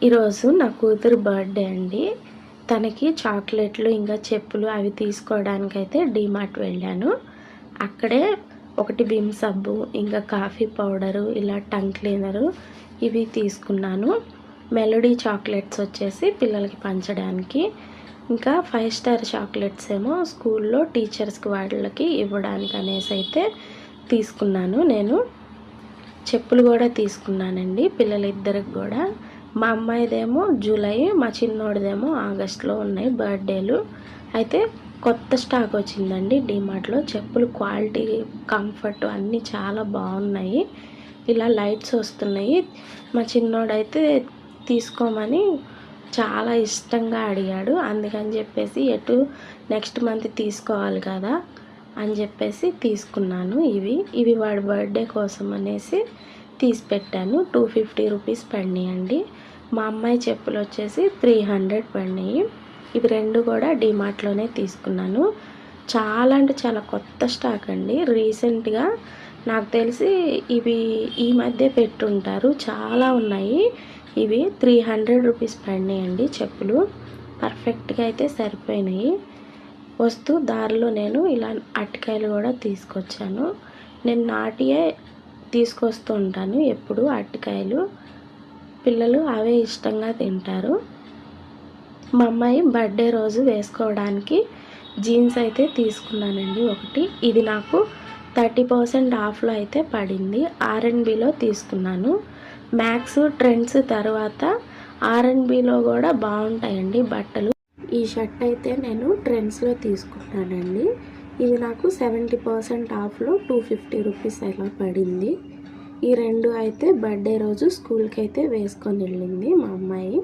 ఈరోజు నా కూతురు బర్త్డే అండి. తనకి చాక్లెట్లు ఇంకా చెప్పులు అవి తీసుకోవడానికైతే డీమార్ట్ వెళ్ళాను. అక్కడే ఒకటి విమ్ సబ్బు ఇంకా కాఫీ పౌడరు ఇలా టంగ్ క్లీనరు ఇవి తీసుకున్నాను. మెలోడీ చాక్లెట్స్ వచ్చేసి పిల్లలకి పంచడానికి, ఇంకా 5 స్టార్ చాక్లెట్స్ ఏమో స్కూల్లో టీచర్స్కి వాళ్ళకి ఇవ్వడానికి అనేసి అయితే తీసుకున్నాను. నేను చెప్పులు కూడా తీసుకున్నానండి పిల్లలిద్దరికి కూడా. మా అమ్మాయిదేమో జూలై, మా చిన్నోడిదేమో ఆగస్టులో ఉన్నాయి బర్త్డేలు. అయితే కొత్త స్టాక్ వచ్చిందండి డీమార్ట్లో. చెప్పులు క్వాలిటీ, కంఫర్ట్ అన్నీ చాలా బాగున్నాయి. ఇలా లైట్స్ వస్తున్నాయి. మా చిన్నోడైతే తీసుకోమని చాలా ఇష్టంగా అడిగాడు. అందుకని చెప్పేసి నెక్స్ట్ మంత్ తీసుకోవాలి కదా అని చెప్పేసి తీసుకున్నాను. ఇవి వాడి బర్త్డే కోసం అనేసి తీసి పెట్టాను. 250 రూపీస్ పడినాయండి. మా అమ్మాయి చెప్పులు వచ్చేసి 300 పడినాయి. ఇవి రెండు కూడా డీమార్ట్లోనే తీసుకున్నాను. చాలా అంటే చాలా కొత్త స్టాక్ అండి. రీసెంట్గా నాకు తెలిసి ఇవి ఈ మధ్య పెట్టుంటారు. చాలా ఉన్నాయి. ఇవి 300 రూపీస్ పడినాయండి చెప్పులు. పర్ఫెక్ట్గా అయితే సరిపోయినాయి. వస్తూ దారిలో నేను ఇలా అరటికాయలు కూడా తీసుకొచ్చాను. నేను నాటియే తీసుకొస్తూ ఉంటాను ఎప్పుడు అరటికాయలు. పిల్లలు అవే ఇష్టంగా తింటారు. మా అమ్మాయి బర్త్డే రోజు వేసుకోవడానికి జీన్స్ అయితే తీసుకున్నానండి ఒకటి. ఇది నాకు 30% ఆఫ్లో అయితే పడింది. R&Bలో తీసుకున్నాను. మ్యాక్స్, ట్రెండ్స్ తర్వాత R&Bలో కూడా బాగుంటాయండి బట్టలు. ఈ షర్ట్ అయితే నేను ట్రెండ్స్లో తీసుకున్నానండి. ఇది నాకు 70% ఆఫ్లో 250 రూపీస్ అలా పడింది. ఈ రెండు అయితే బర్త్డే రోజు స్కూల్కి అయితే వేసుకొని వెళ్ళింది మా అమ్మాయి.